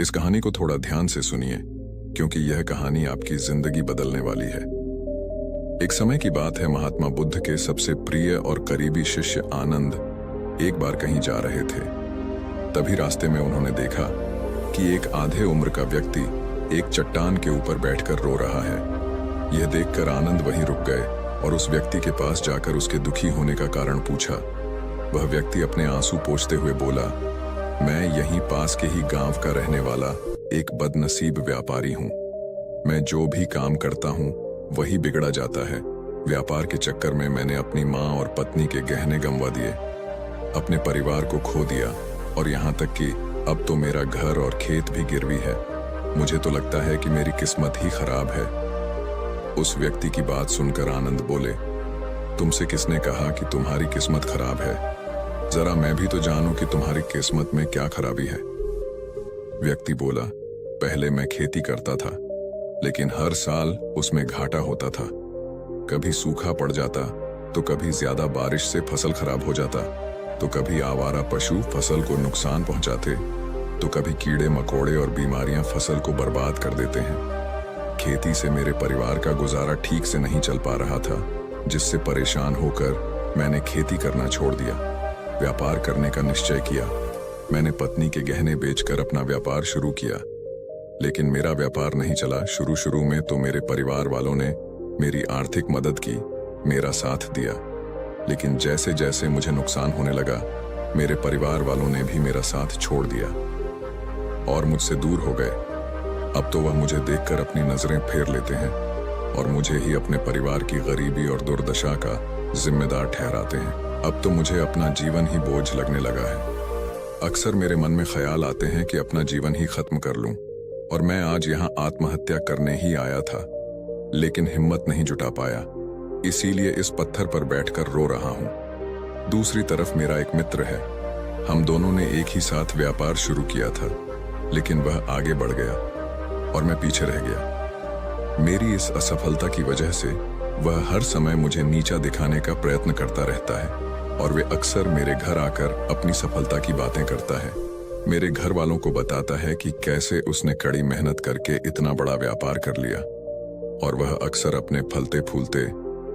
इस कहानी को थोड़ा ध्यान से सुनिए, क्योंकि यह कहानी आपकी जिंदगी बदलने वाली है। एक समय की बात है, महात्मा बुद्ध के सबसे प्रिय और करीबी शिष्य आनंद एक बार कहीं जा रहे थे। तभी रास्ते में उन्होंने देखा कि एक आधे उम्र का व्यक्ति एक चट्टान के ऊपर बैठकर रो रहा है। यह देखकर आनंद वहीं रुक गए और उस व्यक्ति के पास जाकर उसके दुखी होने का कारण पूछा। वह व्यक्ति अपने आंसू पोंछते हुए बोला, मैं यहीं पास के ही गांव का रहने वाला एक बदनसीब व्यापारी हूं। मैं जो भी काम करता हूं वही बिगड़ा जाता है। व्यापार के चक्कर में मैंने अपनी मां और पत्नी के गहने गंवा दिए, अपने परिवार को खो दिया और यहां तक कि अब तो मेरा घर और खेत भी गिरवी है। मुझे तो लगता है कि मेरी किस्मत ही खराब है। उस व्यक्ति की बात सुनकर आनंद बोले, तुमसे किसने कहा कि तुम्हारी किस्मत खराब है? जरा मैं भी तो जानूं कि तुम्हारी किस्मत में क्या खराबी है। व्यक्ति बोला, पहले मैं खेती करता था, लेकिन हर साल उसमें घाटा होता था। कभी सूखा पड़ जाता तो कभी ज्यादा बारिश से फसल खराब हो जाता, तो कभी आवारा पशु फसल को नुकसान पहुंचाते, तो कभी कीड़े मकोड़े और बीमारियां फसल को बर्बाद कर देते हैं। खेती से मेरे परिवार का गुजारा ठीक से नहीं चल पा रहा था, जिससे परेशान होकर मैंने खेती करना छोड़ दिया। व्यापार करने का निश्चय किया। मैंने पत्नी के गहने बेचकर अपना व्यापार शुरू किया, लेकिन मेरा व्यापार नहीं चला। शुरू में तो मेरे परिवार वालों ने मेरी आर्थिक मदद की, मेरा साथ दिया, लेकिन जैसे जैसे मुझे नुकसान होने लगा, मेरे परिवार वालों ने भी मेरा साथ छोड़ दिया और मुझसे दूर हो गए। अब तो वह मुझे देखकर अपनी नजरें फेर लेते हैं और मुझे ही अपने परिवार की गरीबी और दुर्दशा का जिम्मेदार ठहराते हैं। अब तो मुझे अपना जीवन ही बोझ लगने लगा है। अक्सर मेरे मन में ख्याल आते हैं कि अपना जीवन ही खत्म कर लूं, और मैं आज यहाँ आत्महत्या करने ही आया था, लेकिन हिम्मत नहीं जुटा पाया, इसीलिए इस पत्थर पर बैठकर रो रहा हूँ। दूसरी तरफ मेरा एक मित्र है। हम दोनों ने एक ही साथ व्यापार शुरू किया था, लेकिन वह आगे बढ़ गया और मैं पीछे रह गया। मेरी इस असफलता की वजह से वह हर समय मुझे नीचा दिखाने का प्रयत्न करता रहता है, और वे अक्सर मेरे घर आकर अपनी सफलता की बातें करता है। मेरे घर वालों को बताता है कि कैसे उसने कड़ी मेहनत करके इतना बड़ा व्यापार कर लिया, और वह अक्सर अपने फलते फूलते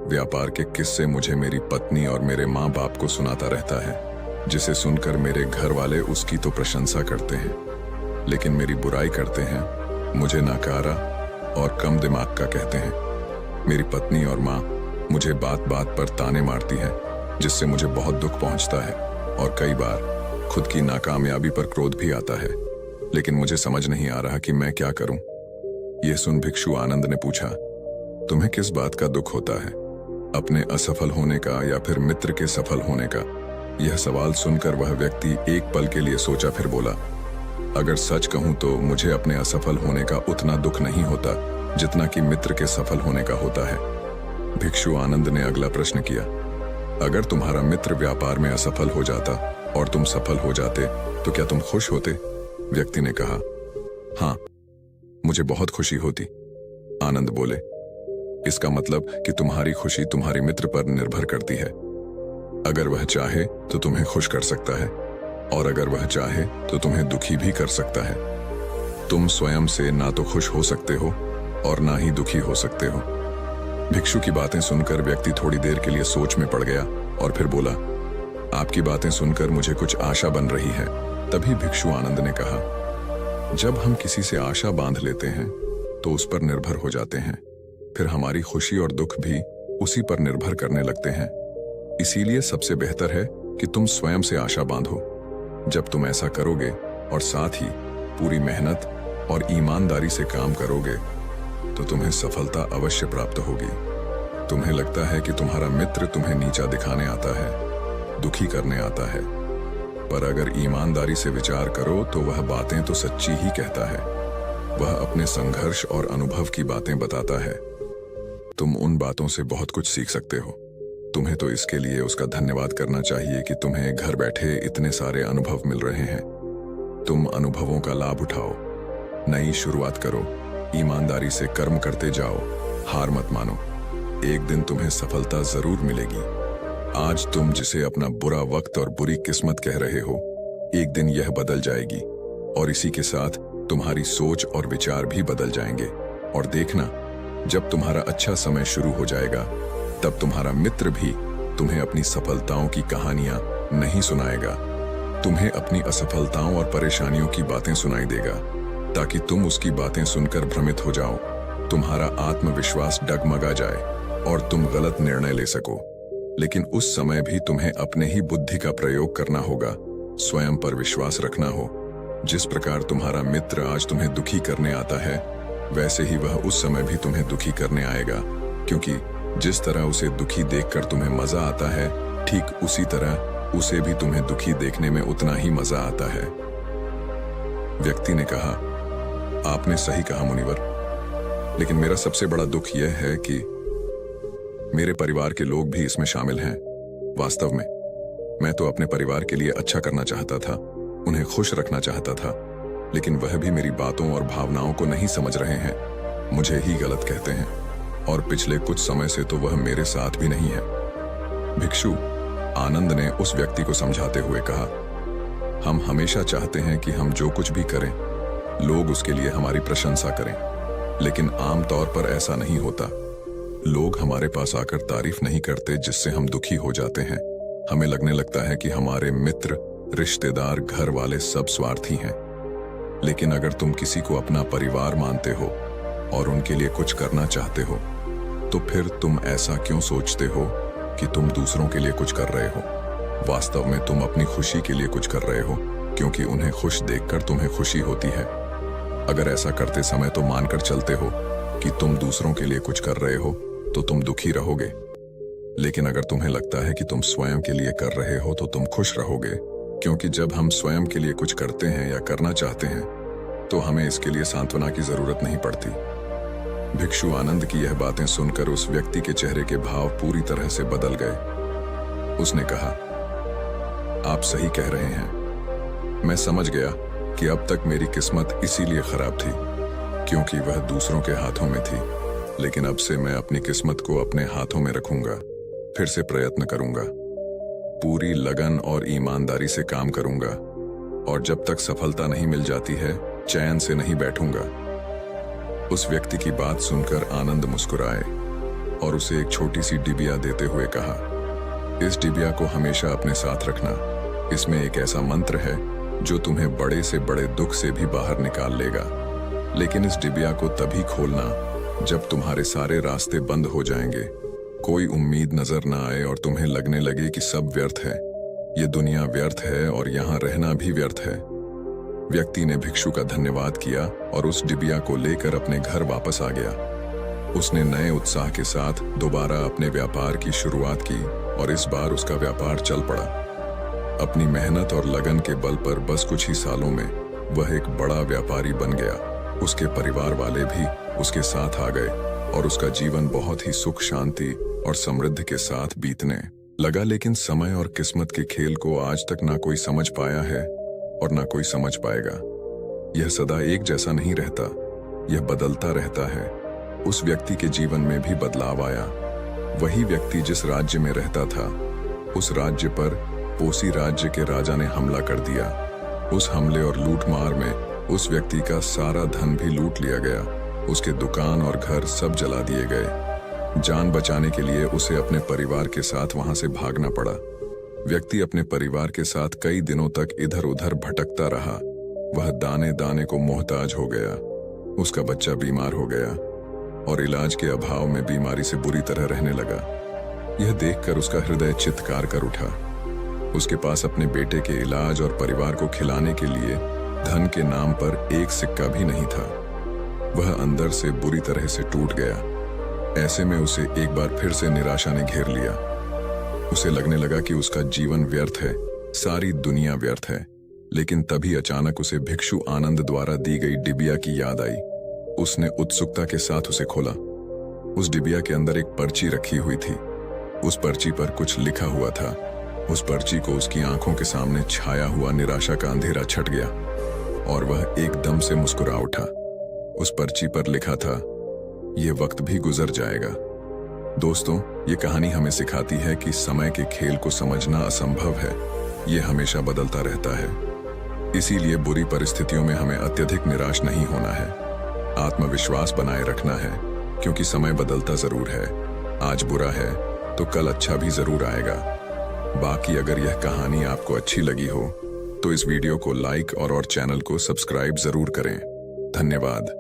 व्यापार के किस्से मुझे मेरी पत्नी और मेरे माँ बाप को सुनाता रहता है, जिसे सुनकर मेरे घर वाले उसकी तो प्रशंसा करते हैं, लेकिन मेरी बुराई करते हैं, मुझे नाकारा और कम दिमाग का कहते हैं। मेरी पत्नी और माँ मुझे बात बात पर ताने मारती है, जिससे मुझे बहुत दुख पहुंचता है, और कई बार खुद की नाकामयाबी पर क्रोध भी आता है, लेकिन मुझे समझ नहीं आ रहा कि मैं क्या करूं। यह सुन भिक्षु आनंद ने पूछा, तुम्हें किस बात का दुख होता है, अपने असफल होने का या फिर मित्र के सफल होने का? यह सवाल सुनकर वह व्यक्ति एक पल के लिए सोचा, फिर बोला, अगर सच कहूं तो मुझे अपने असफल होने का उतना दुख नहीं होता जितना कि मित्र के सफल होने का होता है। भिक्षु आनंद ने अगला प्रश्न किया, अगर तुम्हारा मित्र व्यापार में असफल हो जाता और तुम सफल हो जाते तो क्या तुम खुश होते? व्यक्ति ने कहा, हाँ, मुझे बहुत खुशी होती। आनंद बोले, इसका मतलब कि तुम्हारी खुशी तुम्हारे मित्र पर निर्भर करती है। अगर वह चाहे तो तुम्हें खुश कर सकता है, और अगर वह चाहे तो तुम्हें दुखी भी कर सकता है। तुम स्वयं से ना तो खुश हो सकते हो और ना ही दुखी हो सकते हो। भिक्षु की बातें सुनकर व्यक्ति थोड़ी देर के लिए सोच में पड़ गया और फिर बोला, आपकी बातें सुनकर मुझे कुछ आशा बन रही है। तभी भिक्षु आनंद ने कहा, जब हम किसी से आशा बांध लेते हैं तो उस पर निर्भर हो जाते हैं, फिर हमारी खुशी और दुख भी उसी पर निर्भर करने लगते हैं। इसीलिए सबसे बेहतर है कि तुम स्वयं से आशा बांधो। जब तुम ऐसा करोगे और साथ ही पूरी मेहनत और ईमानदारी से काम करोगे, तो तुम्हें सफलता अवश्य प्राप्त होगी। तुम्हें लगता है कि तुम्हारा मित्र तुम्हें नीचा दिखाने आता है, दुखी करने आता है, पर अगर ईमानदारी से विचार करो तो वह बातें तो सच्ची ही कहता है। वह अपने संघर्ष और अनुभव की बातें बताता है। तुम उन बातों से बहुत कुछ सीख सकते हो। तुम्हें तो इसके लिए उसका धन्यवाद करना चाहिए कि तुम्हें घर बैठे इतने सारे अनुभव मिल रहे हैं। तुम अनुभवों का लाभ उठाओ, नई शुरुआत करो, ईमानदारी से कर्म करते जाओ, हार मत मानो। एक दिन तुम्हें सफलता जरूर मिलेगी। आज तुम जिसे अपना बुरा वक्त और बुरी किस्मत कह रहे हो, एक दिन यह बदल जाएगी। और इसी के साथ तुम्हारी सोच और विचार भी बदल जाएंगे। और देखना, जब तुम्हारा अच्छा समय शुरू हो जाएगा, तब तुम्हारा मित्र भी तुम्हें अपनी सफलताओं की कहानियां नहीं सुनाएगा, तुम्हें अपनी असफलताओं और परेशानियों की बातें सुनाई देगा, ताकि तुम उसकी बातें सुनकर भ्रमित हो जाओ, तुम्हारा आत्मविश्वास डगमगा जाए और तुम गलत निर्णय ले सको। लेकिन उस समय भी तुम्हें अपने ही बुद्धि का प्रयोग करना होगा, स्वयं पर विश्वास रखना हो। जिस प्रकार तुम्हारा मित्र आज तुम्हें दुखी करने आता है, वैसे ही वह उस समय भी तुम्हें दुखी करने आएगा, क्योंकि जिस तरह उसे दुखी देखकर तुम्हें मजा आता है, ठीक उसी तरह उसे भी तुम्हें दुखी देखने में उतना ही मजा आता है। व्यक्ति ने कहा, आपने सही कहा मुनिवर, लेकिन मेरा सबसे बड़ा दुख यह है कि मेरे परिवार के लोग भी इसमें शामिल हैं। वास्तव में मैं तो अपने परिवार के लिए अच्छा करना चाहता था, उन्हें खुश रखना चाहता था, लेकिन वह भी मेरी बातों और भावनाओं को नहीं समझ रहे हैं, मुझे ही गलत कहते हैं, और पिछले कुछ समय से तो वह मेरे साथ भी नहीं है। भिक्षु आनंद ने उस व्यक्ति को समझाते हुए कहा, हम हमेशा चाहते हैं कि हम जो कुछ भी करें, लोग उसके लिए हमारी प्रशंसा करें, लेकिन आमतौर पर ऐसा नहीं होता। लोग हमारे पास आकर तारीफ नहीं करते, जिससे हम दुखी हो जाते हैं। हमें लगने लगता है कि हमारे मित्र, रिश्तेदार, घर वाले सब स्वार्थी हैं। लेकिन अगर तुम किसी को अपना परिवार मानते हो और उनके लिए कुछ करना चाहते हो, तो फिर तुम ऐसा क्यों सोचते हो कि तुम दूसरों के लिए कुछ कर रहे हो? वास्तव में तुम अपनी खुशी के लिए कुछ कर रहे हो, क्योंकि उन्हें खुश देखकर तुम्हें खुशी होती है। अगर ऐसा करते समय तो मानकर चलते हो कि तुम दूसरों के लिए कुछ कर रहे हो, तो तुम दुखी रहोगे। लेकिन अगर तुम्हें लगता है कि तुम स्वयं के लिए कर रहे हो, तो तुम खुश रहोगे, क्योंकि जब हम स्वयं के लिए कुछ करते हैं या करना चाहते हैं, तो हमें इसके लिए सांत्वना की जरूरत नहीं पड़ती। भिक्षु आनंद की यह बातें सुनकर उस व्यक्ति के चेहरे के भाव पूरी तरह से बदल गए। उसने कहा, आप सही कह रहे हैं। मैं समझ गया कि अब तक मेरी किस्मत इसीलिए खराब थी क्योंकि वह दूसरों के हाथों में थी, लेकिन अब से मैं अपनी किस्मत को अपने हाथों में रखूंगा, फिर से प्रयत्न करूंगा, पूरी लगन और ईमानदारी से काम करूंगा, और जब तक सफलता नहीं मिल जाती है, चैन से नहीं बैठूंगा। उस व्यक्ति की बात सुनकर आनंद मुस्कुराए और उसे एक छोटी सी डिबिया देते हुए कहा, इस डिबिया को हमेशा अपने साथ रखना। इसमें एक ऐसा मंत्र है जो तुम्हें बड़े से बड़े दुख से भी बाहर निकाल लेगा। लेकिन इस डिबिया को तभी खोलना जब तुम्हारे सारे रास्ते बंद हो जाएंगे, कोई उम्मीद नजर ना आए और तुम्हें लगने लगे कि सब व्यर्थ है, ये दुनिया व्यर्थ है और यहाँ रहना भी व्यर्थ है। व्यक्ति ने भिक्षु का धन्यवाद किया और उस डिबिया को लेकर अपने घर वापस आ गया। उसने नए उत्साह के साथ दोबारा अपने व्यापार की शुरुआत की और इस बार उसका व्यापार चल पड़ा। अपनी मेहनत और लगन के बल पर बस कुछ ही सालों में वह एक बड़ा व्यापारी बन गया। उसके परिवार वाले भी उसके साथ आ गए और उसका जीवन बहुत ही सुख शांति और समृद्धि के साथ बीतने लगा। लेकिन समय और किस्मत के खेल को आज तक ना कोई समझ पाया है और ना कोई समझ पाएगा। यह सदा एक जैसा नहीं रहता, यह बदलता रहता है। उस व्यक्ति के जीवन में भी बदलाव आया। वही व्यक्ति जिस राज्य में रहता था, उस राज्य पर पोसी राज्य के राजा ने हमला कर दिया। उस हमले और लूटमार में उस व्यक्ति का सारा धन भी लूट लिया गया। उसके दुकान और घर सब जला दिए गए। जान बचाने के लिए उसे अपने परिवार के साथ वहां से भागना पड़ा। व्यक्ति अपने परिवार के साथ कई दिनों तक इधर उधर भटकता रहा। वह दाने दाने को मोहताज हो गया। उसका बच्चा बीमार हो गया और इलाज के अभाव में बीमारी से बुरी तरह रहने लगा। यह देखकर उसका हृदय चित्कार कर उठा। उसके पास अपने बेटे के इलाज और परिवार को खिलाने के लिए धन के नाम पर एक सिक्का भी नहीं था। वह अंदर से बुरी तरह से टूट गया। ऐसे में उसे एक बार फिर से निराशा ने घेर लिया। उसे लगने लगा कि उसका जीवन व्यर्थ है, सारी दुनिया व्यर्थ है। लेकिन तभी अचानक उसे भिक्षु आनंद द्वारा दी गई डिबिया की याद आई। उसने उत्सुकता के साथ उसे खोला। उस डिबिया के अंदर एक पर्ची रखी हुई थी। उस पर्ची पर कुछ लिखा हुआ था। उस पर्ची को उसकी आंखों के सामने छाया हुआ निराशा का अंधेरा छट गया और वह एकदम से मुस्कुरा उठा। उस पर्ची पर लिखा था, यह वक्त भी गुजर जाएगा। दोस्तों, ये कहानी हमें सिखाती है कि समय के खेल को समझना असंभव है। यह हमेशा बदलता रहता है। इसीलिए बुरी परिस्थितियों में हमें अत्यधिक निराश नहीं होना है। आत्मविश्वास बनाए रखना है, क्योंकि समय बदलता जरूर है। आज बुरा है तो कल अच्छा भी जरूर आएगा। बाकी अगर यह कहानी आपको अच्छी लगी हो तो इस वीडियो को लाइक और चैनल को सब्सक्राइब जरूर करें। धन्यवाद।